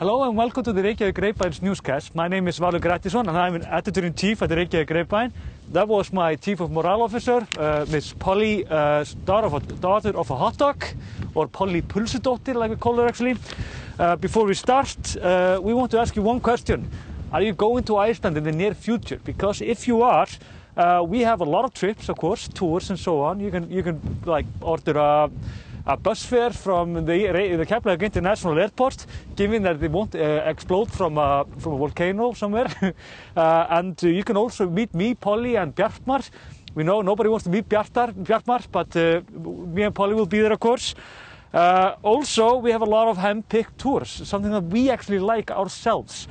Hello and welcome to the Reykjavík Grapevine's newscast. My name is Valur and I'm an editor-in-chief at the Reykjavík Grapevine. That was my chief of morale officer, Miss Polly, daughter of a hot dog, or Polly Pulsudóttir, like we call her actually. Before we start, we want to ask you one question. Are you going to Iceland in the near future? Because if you are, we have a lot of trips, of course, tours and so on. You can like order a bus fare from the Keflavík International Airport, given that they won't explode from a volcano somewhere. And you can also meet me, Polly, and Bjartmar. We know nobody wants to meet Bjartmar, but me and Polly will be there, of course. Also, we have a lot of hand-picked tours, something that we actually like ourselves.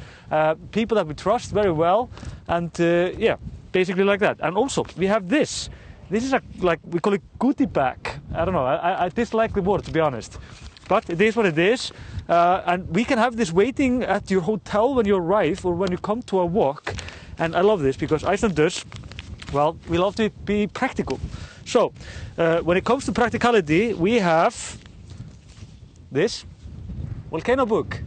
People that we trust very well, and yeah, basically like that. And also, we have this. This is like we call it goodie bag. I don't know. I dislike the word, to be honest, but it is what it is. And we can have this waiting at your hotel when you arrive or when you come to a walk. And I love this because Icelanders, well, we love to be practical. So when it comes to practicality, we have this volcano book.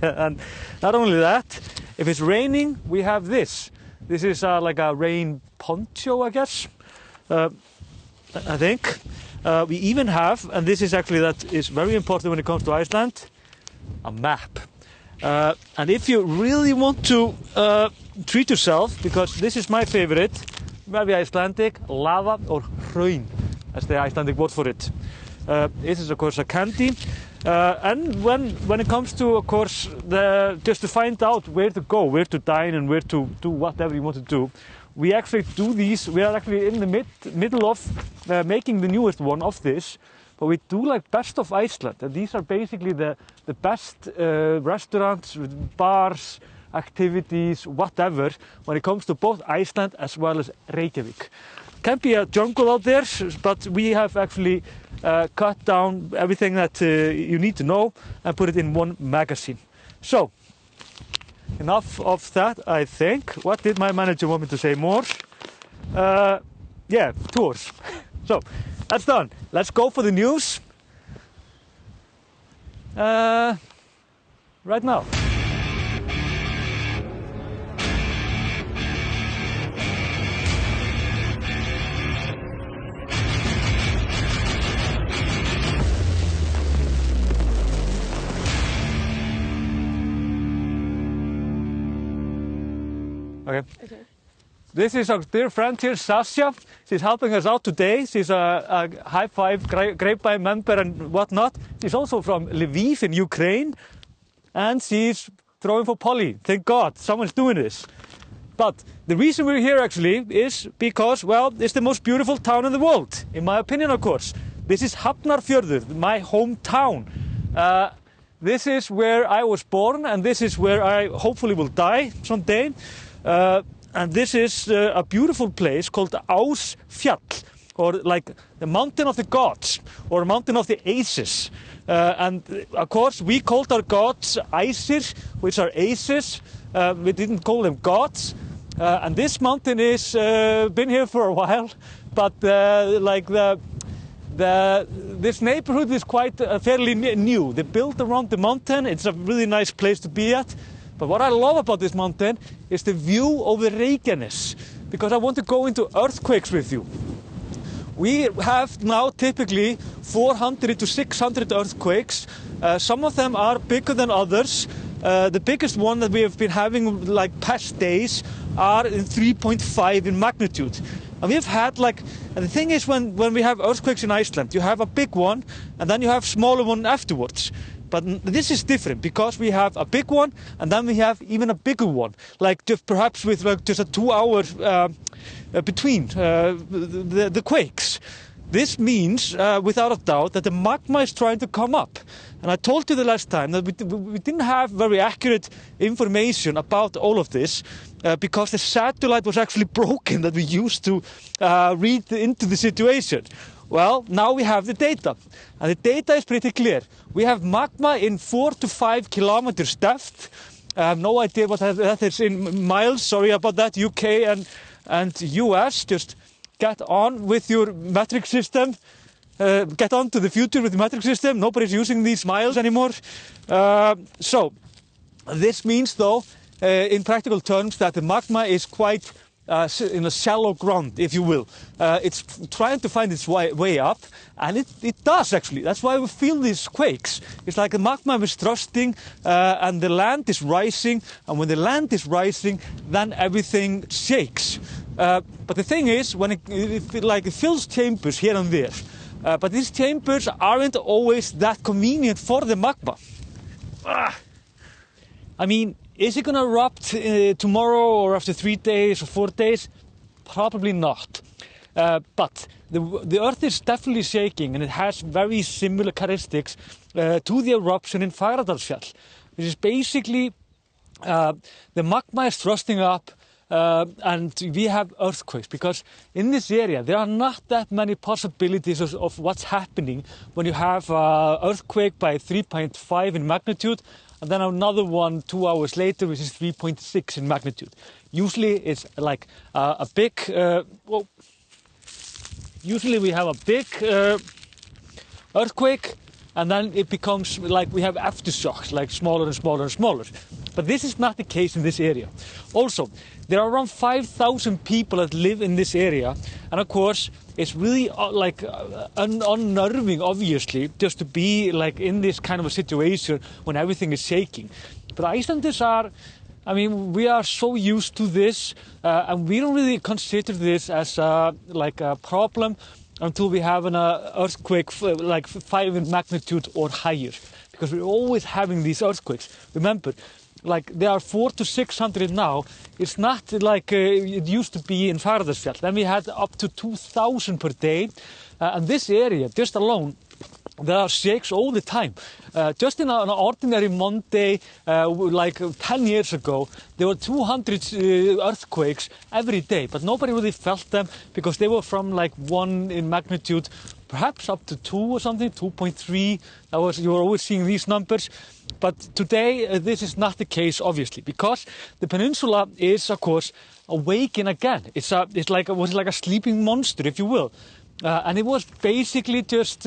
And not only that, if it's raining, we have this. This is like a rain poncho, I guess. I think. We even have, and this is actually that is very important when it comes to Iceland, a map. And if you really want to treat yourself, because this is my favorite, very Icelandic, lava or hraun, that's the Icelandic word for it. This is of course a candy. And when it comes to, of course, just to find out where to go, where to dine and where to do whatever you want to do, we actually do these. We are actually in the middle of making the newest one of this, but we do like best of Iceland, and these are basically the best restaurants, bars, activities, whatever, when it comes to both Iceland as well as Reykjavík. Can be a jungle out there, but we have actually cut down everything that you need to know and put it in one magazine. So, enough of that, I think. What did my manager want me to say more? Yeah, tours. So, that's done. Let's go for the news. Right now. Okay. This is our dear friend here, Sasha. She's helping us out today. She's a High Five Grapevine member and whatnot. She's also from Lviv in Ukraine. And she's throwing for Polly. Thank God, someone's doing this. But the reason we're here actually is because, well, it's the most beautiful town in the world. In my opinion, of course. This is Hafnarfjörður, my hometown. This is where I was born, and this is where I hopefully will die someday. And this is a beautiful place called Ásfjall, or like the mountain of the gods, or mountain of the aces. And of course we called our gods Æsir, which are aces. We didn't call them gods. And this mountain is been here for a while, but like this neighborhood is quite fairly new. They built around the mountain. It's a really nice place to be at. But what I love about this mountain is the view over Reykjanes, because I want to go into earthquakes with you. We have now typically 400 to 600 earthquakes. Some of them are bigger than others. The biggest one that we have been having like past days are in 3.5 in magnitude. And we've had like, and the thing is when we have earthquakes in Iceland, you have a big one and then you have smaller one afterwards. But this is different because we have a big one and then we have even a bigger one, like just perhaps with like just a 2 hour between the quakes. This means, without a doubt, that the magma is trying to come up. And I told you the last time that we didn't have very accurate information about all of this because the satellite was actually broken that we used to read into the situation. Well, now we have the data, and the data is pretty clear. We have magma in 4 to 5 kilometers depth. I have no idea what that is in miles. Sorry about that, UK and US. Just get on with your metric system. Get on to the future with the metric system. Nobody's using these miles anymore. So This means, though, in practical terms, that the magma is quite in a shallow ground, if you will. It's trying to find its way up, and it does actually. That's why we feel these quakes. It's like the magma is thrusting, and the land is rising, and when the land is rising, then everything shakes. But the thing is, when it fills chambers here and there, but these chambers aren't always that convenient for the magma. I mean, is it going to erupt tomorrow or after 3 days or 4 days? Probably not. But the Earth is definitely shaking, and it has very similar characteristics to the eruption in Fagradalsfjall, which is basically the magma is thrusting up, and we have earthquakes, because in this area there are not that many possibilities of what's happening when you have an earthquake by 3.5 in magnitude, and then another one 2 hours later, which is 3.6 in magnitude. Usually it's like a big, usually we have a big earthquake, and then it becomes like we have aftershocks, like smaller and smaller and smaller. But this is not the case in this area. Also, there are around 5,000 people that live in this area, and of course, it's really unnerving, obviously, just to be like in this kind of a situation when everything is shaking. But Icelanders are, I mean, we are so used to this, and we don't really consider this as a problem until we have an earthquake like 5 in magnitude or higher, because we're always having these earthquakes. Remember, like there are 400 to 600 now. It's not like it used to be in Fagradalsfjall. Then we had up to 2,000 per day, and this area just alone, there are shakes all the time. Just in an ordinary Monday, like 10 years ago, there were 200 earthquakes every day, but nobody really felt them because they were from like 1 in magnitude, perhaps up to 2 or something, 2.3. You were always seeing these numbers. But today, this is not the case, obviously, because the peninsula is, of course, awakening again. It was like a sleeping monster, if you will, and it was basically just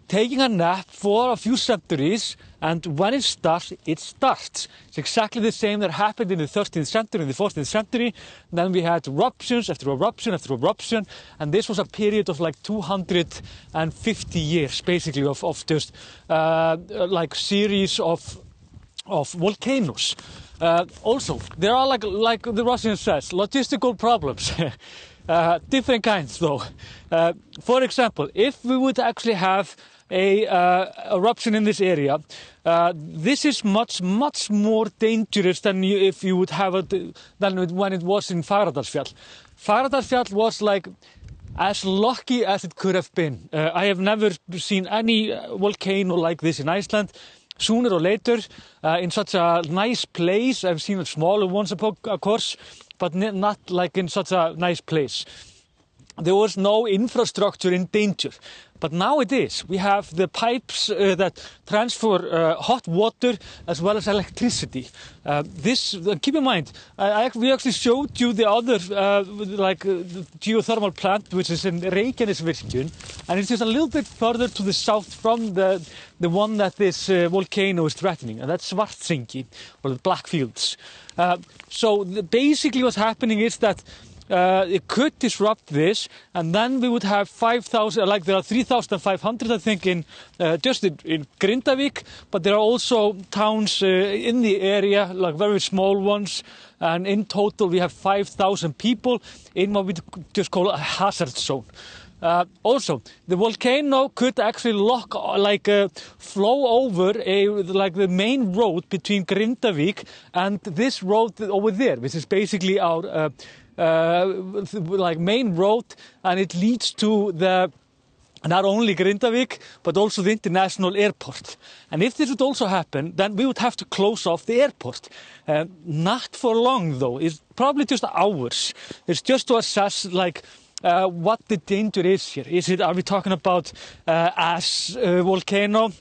taking a nap for a few centuries, and when it starts, it starts. It's exactly the same that happened in the 13th century, in the 14th century. Then we had eruptions after eruption after eruption, and this was a period of like 250 years, basically, of just like series of volcanoes. Also, there are like the Russian says, logistical problems. Different kinds, though. For example, if we would actually have a eruption in this area, this is much more dangerous than if you would have it than when it was in Fagradalsfjall. Fagradalsfjall was like as lucky as it could have been. I have never seen any volcano like this in Iceland. Sooner or later, in such a nice place. I've seen smaller ones, of course, but not like in such a nice place. There was no infrastructure in danger, but now it is. We have the pipes that transfer hot water as well as electricity. Keep in mind, we actually showed you the other the geothermal plant, which is in Reykjavík, and it's just a little bit further to the south from the one that this volcano is threatening, and that's Svartsengi, or the Black Fields. So basically what's happening is that it could disrupt this, and then we would have 5,000, like there are 3,500, I think, just in Grindavík, but there are also towns in the area, like very small ones, and in total we have 5,000 people in what we just call a hazard zone. Also, the volcano could actually flow over the main road between Grindavík and this road over there, which is basically our main road, and it leads to not only Grindavík but also the international airport. And if this would also happen, then we would have to close off the airport. Not for long, though. It's probably just hours. It's just to assess what the danger is here. Are we talking about ash volcano?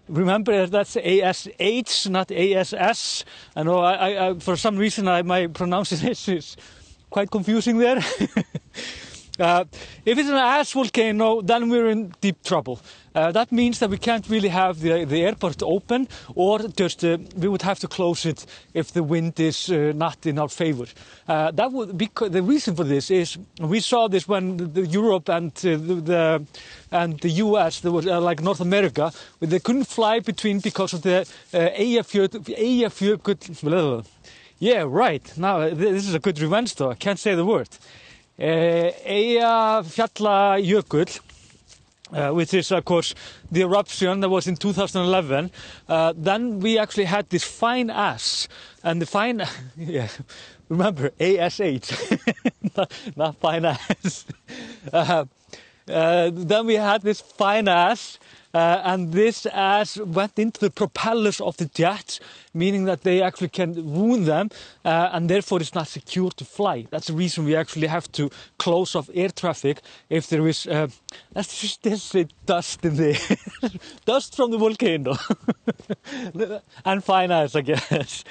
Remember, that's ASH, not ASS. I know I for some reason my pronunciation is quite confusing there. If it's an ash volcano, then we're in deep trouble. That means that we can't really have the airport open, or just we would have to close it if the wind is not in our favor. That would be the reason for this is we saw this when Europe and the US, there was like North America, where they couldn't fly between because of the Eyjafjörður. Yeah, right. Now this is a good revenge though. I can't say the word. Eyjafjallajökull, which is, of course, the eruption that was in 2011. Then we actually had this fine ash, and the fine, yeah, remember, ASH, not fine ash. Then we had this fine ash, and this ash went into the propellers of the jets, meaning that they actually can ruin them, and therefore it's not secure to fly. That's the reason we actually have to close off air traffic if there is, let's just say, dust in the air. Dust from the volcano. And fine ash, I guess.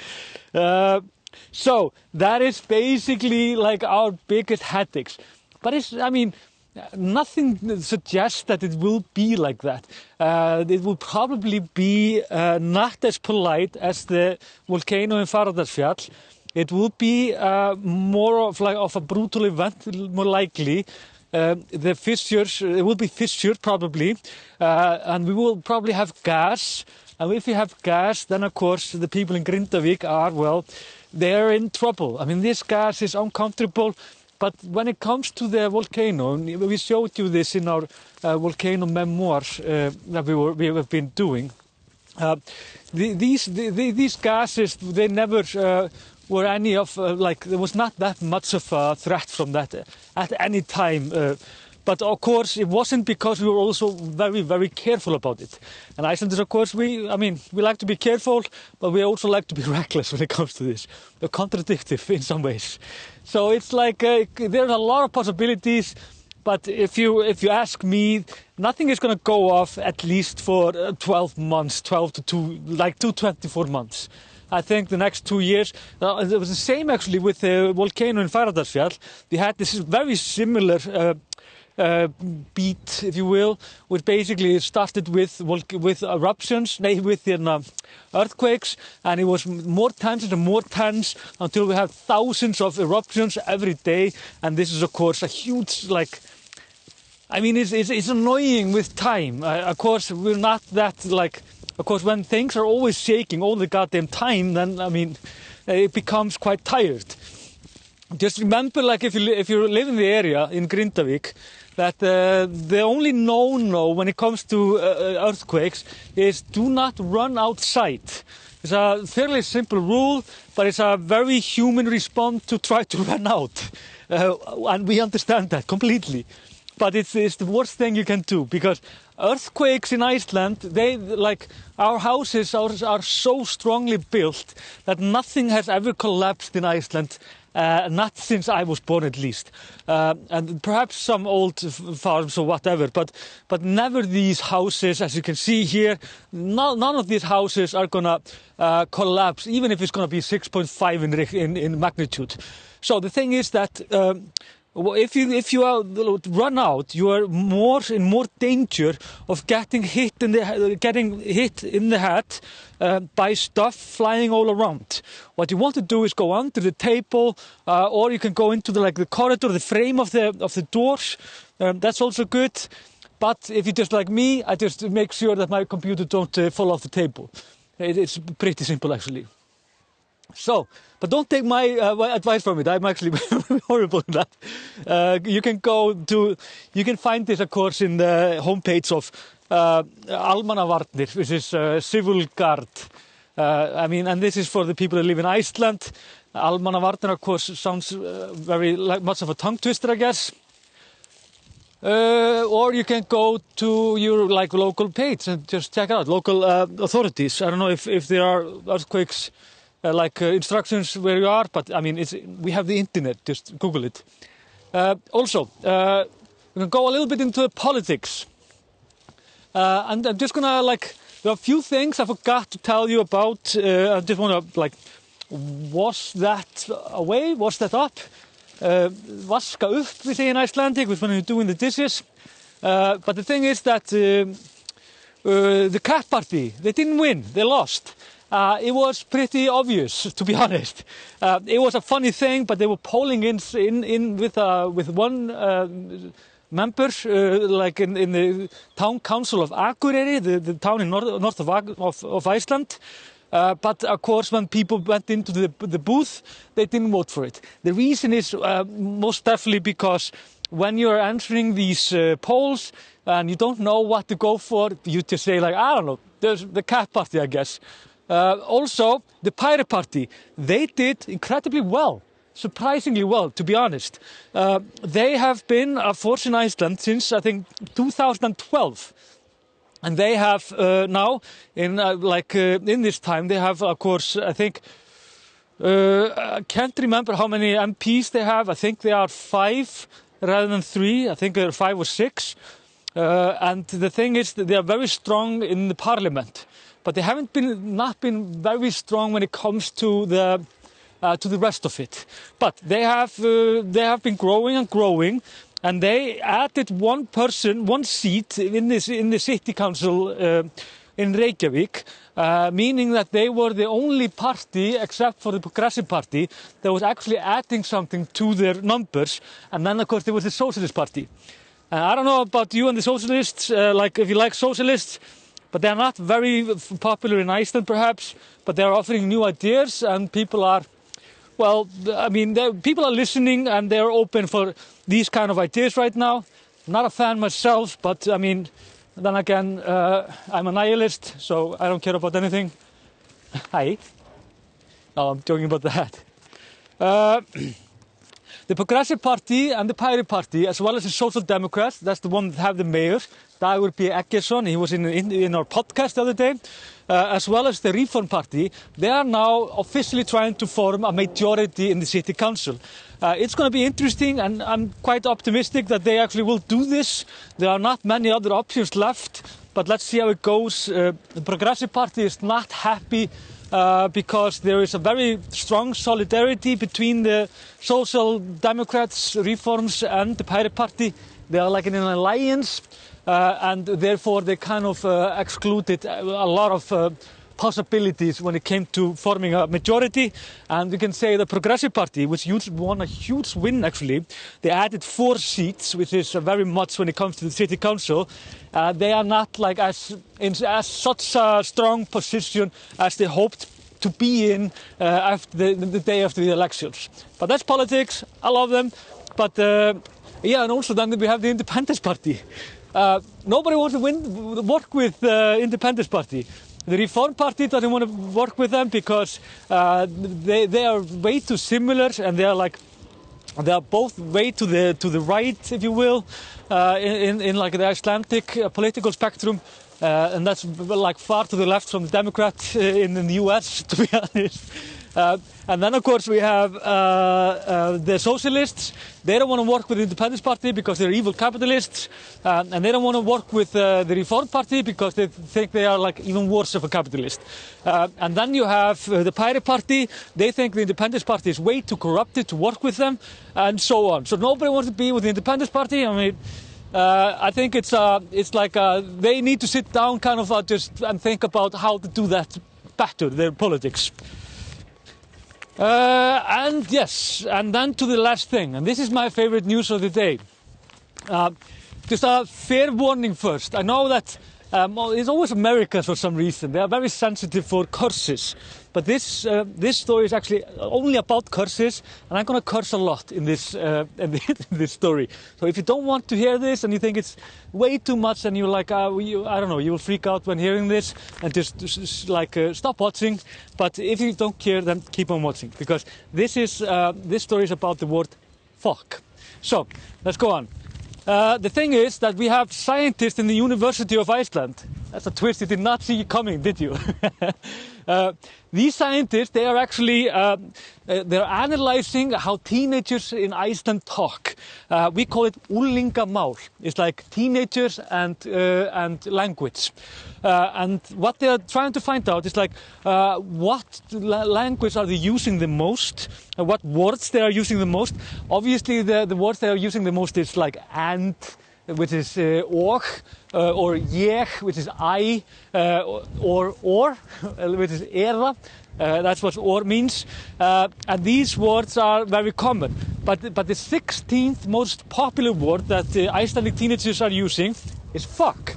So that is basically like our biggest headaches. But it's, I mean, nothing suggests that it will be like that. It will probably be not as polite as the volcano in Fagradalsfjall. It will be more of a brutal event, more likely. The fissures, it will be fissured probably, and we will probably have gas. And if we have gas, then of course the people in Grindavík are, well, they're in trouble. I mean, this gas is uncomfortable. But when it comes to the volcano, we showed you this in our volcano memoirs that we have been doing. These gases, they never were any of, there was not that much of a threat from that at any time. But of course, it wasn't because we were also very, very careful about it. And Icelanders, of course, we like to be careful, but we also like to be reckless when it comes to this. They're contradictory in some ways. So it's like there's a lot of possibilities, but if you ask me, nothing is going to go off at least for 12 months, 24 months. I think the next 2 years. It was the same actually with the volcano in Fagradalsfjall. They had this very similar beat, if you will, which basically started with eruptions, with earthquakes, and it was more tense and more tense until we have thousands of eruptions every day. And this is, of course, a huge, it's annoying with time. Of course, we're not that, of course, when things are always shaking all the goddamn time, then, it becomes quite tired. Just remember, if you live in the area in Grindavík, that the only no-no when it comes to earthquakes is do not run outside. It's a fairly simple rule, but it's a very human response to try to run out. And we understand that completely. But it's the worst thing you can do, because earthquakes in Iceland, our houses are so strongly built that nothing has ever collapsed in Iceland. Not since I was born, at least, and perhaps some old farms or whatever, but never these houses, as you can see here. None of these houses are gonna collapse, even if it's gonna be 6.5 in magnitude. So the thing is that if you run out, you are in more danger of getting hit in the head by stuff flying all around. What you want to do is go under the table, or you can go into the corridor, the frame of the doors. That's also good. But if you're just like me, I just make sure that my computer don't fall off the table. It's pretty simple, actually. So, but don't take my advice from it. I'm actually horrible in that. You can find this, of course, in the homepage of Almannavarnir, which is Civil Guard. And this is for the people who live in Iceland. Almannavarnir, of course, sounds very much of a tongue twister, I guess. Or you can go to your local page and just check out local authorities. I don't know if there are earthquakes. Instructions where you are, but we have the internet, just Google it. Also, we can go a little bit into politics. And I'm just gonna, there are a few things I forgot to tell you about. I just wanna, was that away? Was that up? vaska upp, we say in Icelandic, which when you're doing the dishes. But the thing is that the cat party, they didn't win, they lost. It was pretty obvious, to be honest. It was a funny thing, but they were polling in with one member, like in the town council of Akureyri, the town in north of Iceland. But of course, when people went into the booth, they didn't vote for it. The reason is most definitely because when you're answering these polls and you don't know what to go for, you just say like, I don't know, there's the cat party, I guess. Also, the Pirate Party, they did incredibly well, surprisingly well, to be honest. They have been a force in Iceland since, I think, 2012. And they have now, in this time, they have, of course, I think, I can't remember how many MPs they have. I think they are 5 rather than 3. I think they're 5 or 6. And the thing is that they are very strong in the parliament. But they haven't not been very strong when it comes to the rest of it. But they have been growing and growing, and they added one seat in the city council in Reykjavík, meaning that they were the only party, except for the Progressive Party, that was actually adding something to their numbers. And then, of course, there was the Socialist Party. I don't know about you and the Socialists, like if you like Socialists. But they're not very popular in Iceland, perhaps. But they're offering new ideas, and people are, well, I mean, people are listening, and they're open for these kind of ideas right now. I'm not a fan myself, but I mean, then again, I'm a nihilist, so I don't care about anything. Hi. No, I'm joking about that. The Progressive Party and the Pirate Party, as well as the Social Democrats, that's the one that have the mayor, Dagur B. Eggertsson, he was in our podcast the other day, as well as the Reform Party, they are now officially trying to form a majority in the city council. It's going to be interesting, and I'm quite optimistic that they actually will do this. There are not many other options left, but let's see how it goes. The Progressive Party is not happy because there is a very strong solidarity between the Social Democrats, Reforms, and the Pirate Party. They are like in an alliance, and therefore they kind of excluded a lot of possibilities when it came to forming a majority. And we can say the Progressive Party, which won a huge win actually, they added 4 seats, which is very much when it comes to the city council. They are not like in such a strong position as they hoped to be in after the day after the elections. But that's politics. I love them. But yeah, and also then we have the Independence Party. Nobody wants to work with the Independence Party. The Reform Party doesn't want to work with them because they are way too similar, and they are both way to the right, if you will, in like the Icelandic political spectrum, and that's like far to the left from the Democrat in the US, to be honest. And then, of course, we have the Socialists. They don't want to work with the Independence Party because they're evil capitalists. And they don't want to work with the Reform Party because they think they are like even worse of a capitalist. And then you have the Pirate Party. They think the Independence Party is way too corrupted to work with them, and so on. So nobody wants to be with the Independence Party. I mean, I think it's like they need to sit down kind of just and think about how to do that better, their politics. And yes, and then to the last thing, and this is my favorite news of the day. Just a fair warning first. I know that it's always Americans for some reason. They are very sensitive for curses. But this story is actually only about curses, and I'm going to curse a lot in this this story. So if you don't want to hear this and you think it's way too much, and you're like, I don't know, you will freak out when hearing this, and just like stop watching. But if you don't care, then keep on watching, because this story is about the word Fokk. So let's go on. The thing is that we have scientists in the University of Iceland. That's a twist you did not see coming, did you? These scientists, they are actually they're analyzing how teenagers in Iceland talk. We call it úlingamál. It's like teenagers and language. And what they are trying to find out is like what language are they using the most, what words they are using the most. Obviously, the words they are using the most is like and, which is og, or ég, which is I, or which is era. That's what or means. And these words are very common. But the 16th most popular word that Icelandic teenagers are using is Fokk.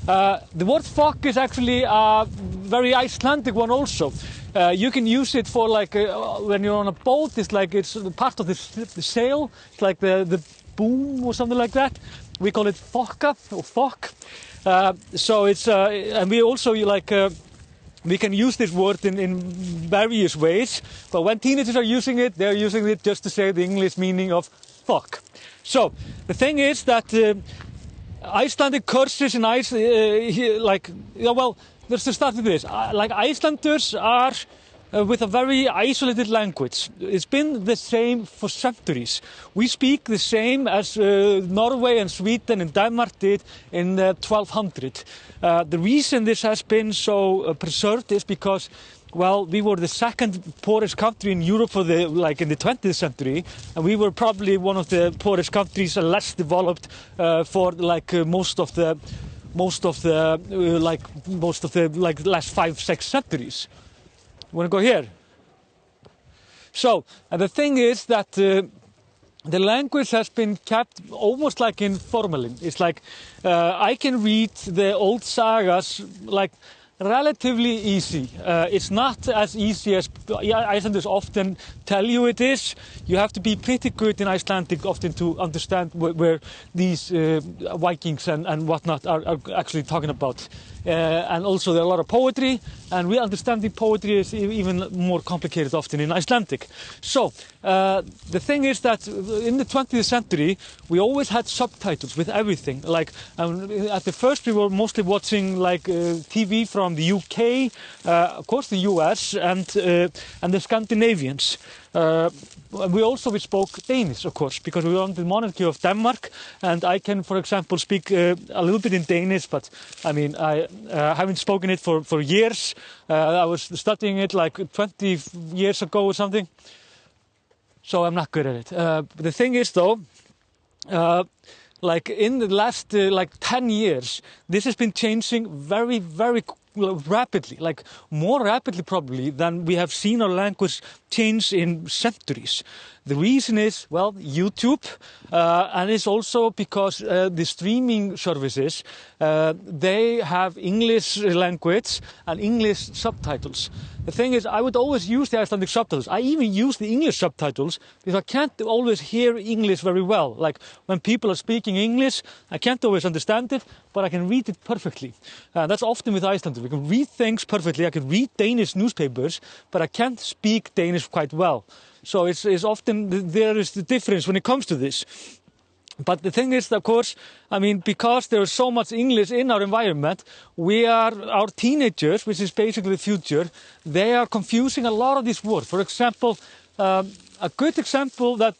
The word Fokk is actually a very Icelandic one also. You can use it for like when you're on a boat. It's like it's part of the sail. It's like the boom or something like that. We call it Fokka or Fokk. So it's and we also like we can use this word in various ways. But when teenagers are using it, they're using it just to say the English meaning of Fokk. So the thing is that Icelandic curses in let's just start with this. Like Icelanders are with a very isolated language. It's been the same for centuries. We speak the same as Norway and Sweden and Denmark did in 1200. The reason this has been so preserved is because, well, we were the second poorest country in Europe in the 20th century, and we were probably one of the poorest countries and less developed for most of the last 5-6 centuries. You want to go here? So, and the thing is that the language has been kept almost like in formalin. It's like I can read the old sagas like relatively easy. It's not as easy as Icelanders often tell you it is. You have to be pretty good in Icelandic often to understand where these Vikings and whatnot are actually talking about. And also there are a lot of poetry, and we understand the poetry is even more complicated often in Icelandic. So the thing is that in the 20th century we always had subtitles with everything. Like at the first we were mostly watching like TV from the UK, of course the US, and the Scandinavians. We spoke Danish, of course, because we were under the monarchy of Denmark, and I can, for example, speak a little bit in Danish, but I mean, I haven't spoken it for years. I was studying it like 20 years ago or something, so I'm not good at it. But the thing is, though, like in the last 10 years, this has been changing very, very rapidly, like more rapidly probably than we have seen our language change in centuries. The reason is, well, YouTube, and it's also because the streaming services, they have English language and English subtitles. The thing is, I would always use the Icelandic subtitles. I even use the English subtitles because I can't always hear English very well. Like when people are speaking English, I can't always understand it, but I can read it perfectly. That's often with Icelanders. We can read things perfectly. I can read Danish newspapers, but I can't speak Danish quite well. So it's often there is the difference when it comes to this. But the thing is, of course, I mean, because there is so much English in our environment, our teenagers, which is basically the future, they are confusing a lot of these words. For example, a good example that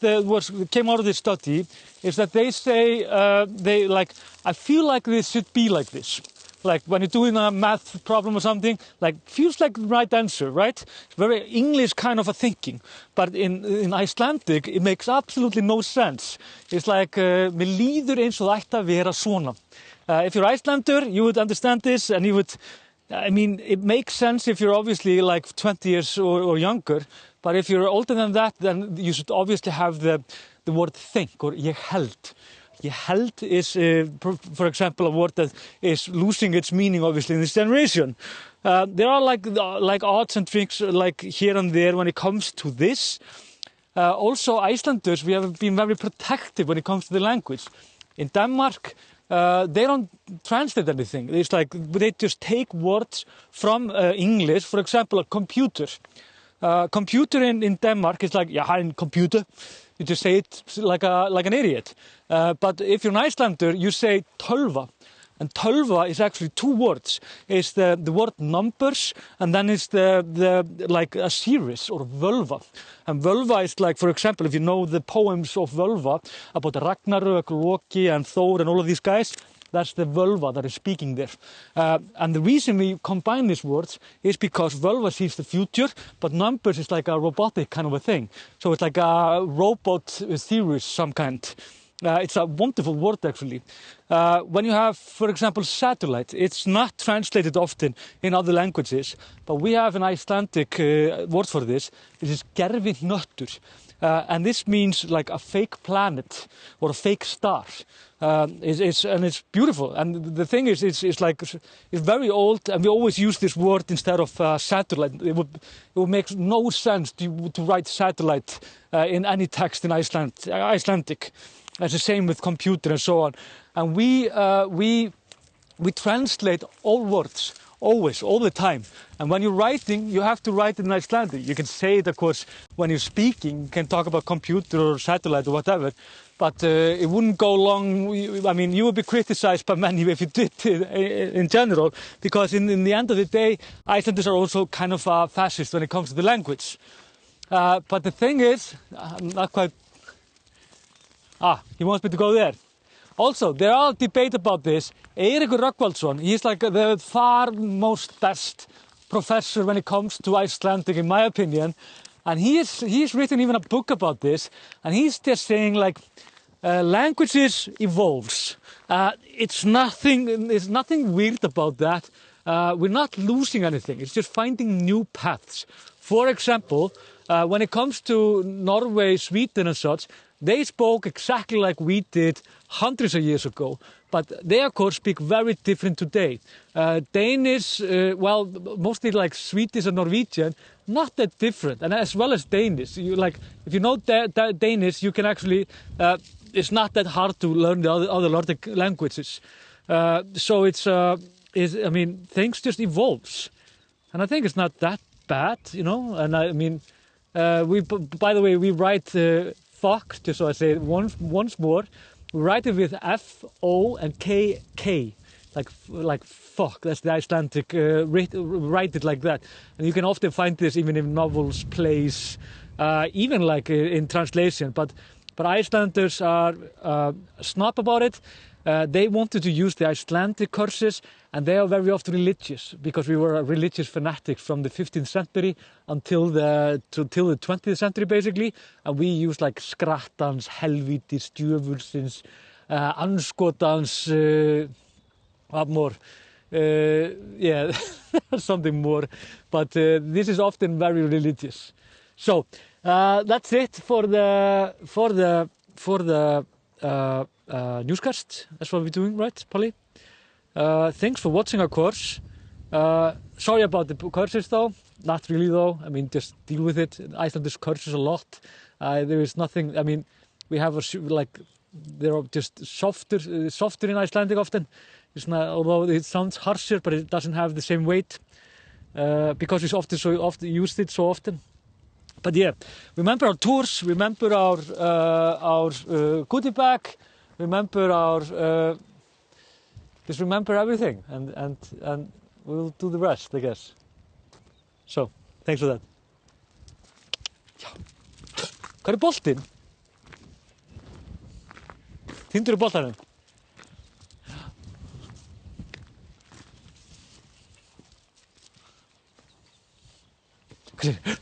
came out of this study is that they say, I feel like this should be like this. Like when you're doing a math problem or something, like feels like the right answer, right? It's very English kind of a thinking. But in Icelandic, it makes absolutely no sense. It's like, mér líður eins og það ætti að vera svona. If you're Icelander, you would understand this, and you would, I mean, it makes sense if you're obviously like 20 years or younger. But if you're older than that, then you should obviously have the word think, or ég held. Ég held is, for example, a word that is losing its meaning, obviously, in this generation. There are like odds and tricks, like here and there, when it comes to this. Also, Icelanders, we have been very protective when it comes to the language. In Denmark, they don't translate anything. It's like they just take words from English. For example, a computer. Computer in Denmark is like, jeg har en computer. You just say it like an idiot. But if you're an Icelander, you say tölva. And tölva is actually two words. It's the word numbers, and then it's the like a series, or völva. And völva is like, for example, if you know the poems of Völva about Ragnarök, Loki, and Thor, and all of these guys, that's the völva that is speaking there. And the reason we combine these words is because völva sees the future, but numbers is like a robotic kind of a thing. So it's like a robot theory, some kind. It's a wonderful word, actually. When you have, for example, satellite, it's not translated often in other languages, but we have an Icelandic word for this. This is gervihnöttur. And this means like a fake planet or a fake star. And it's beautiful. And the thing is, it's very old, and we always use this word instead of satellite. It would make no sense to write satellite in any text in Icelandic. It's the same with computer and so on. And we translate all words, always, all the time. And when you're writing, you have to write it in Icelandic. You can say it, of course, when you're speaking. You can talk about computer or satellite or whatever. But it wouldn't go long. I mean, you would be criticized by many if you did in general, because in the end of the day, Icelanders are also kind of fascist when it comes to the language. But the thing is, I'm not quite... he wants me to go there. Also, there are debate about this. Eiríkur Rögnvaldsson, he's like the far most best professor when it comes to Icelandic, in my opinion. And he's written even a book about this. And he's just saying, like, languages evolves. It's nothing weird about that. We're not losing anything. It's just finding new paths. For example, when it comes to Norway, Sweden and such, they spoke exactly like we did hundreds of years ago, but they, of course, speak very different today. Danish, well, mostly like Swedish and Norwegian, not that different, and as well as Danish. If you know Danish, you can actually, it's not that hard to learn the other Nordic languages. So I mean, things just evolves, and I think it's not that bad, you know. And I mean, by the way, we write Fokk, just so I say it once more. We write it with F-O and K-K, like Fokk. That's the Icelandic, write it like that. And you can often find this even in novels, plays, even like in translation. But Icelanders are snob about it. They wanted to use the Icelandic curses, and they are very often religious, because we were religious fanatics from the 15th century until the 20th century, basically. And we used like skrattans, helvítis, djöfulsins, anskotans, what more? Yeah, something more. But this is often very religious. So that's it for the newscast. That's what we're doing, right, Polly? Thanks for watching our course. Sorry about the curses, though. Not really, though. I mean, just deal with it. Icelanders curses a lot. There is nothing. I mean, we have they're just softer in Icelandic often. It's not, although it sounds harsher, but it doesn't have the same weight because we so often used it so often. But yeah, remember our tours. Remember our goodie bag. Remember just remember everything, and we'll do the rest, I guess. So, thanks for that. Já. Hvað boltinn? Týndur boltanum? Hvað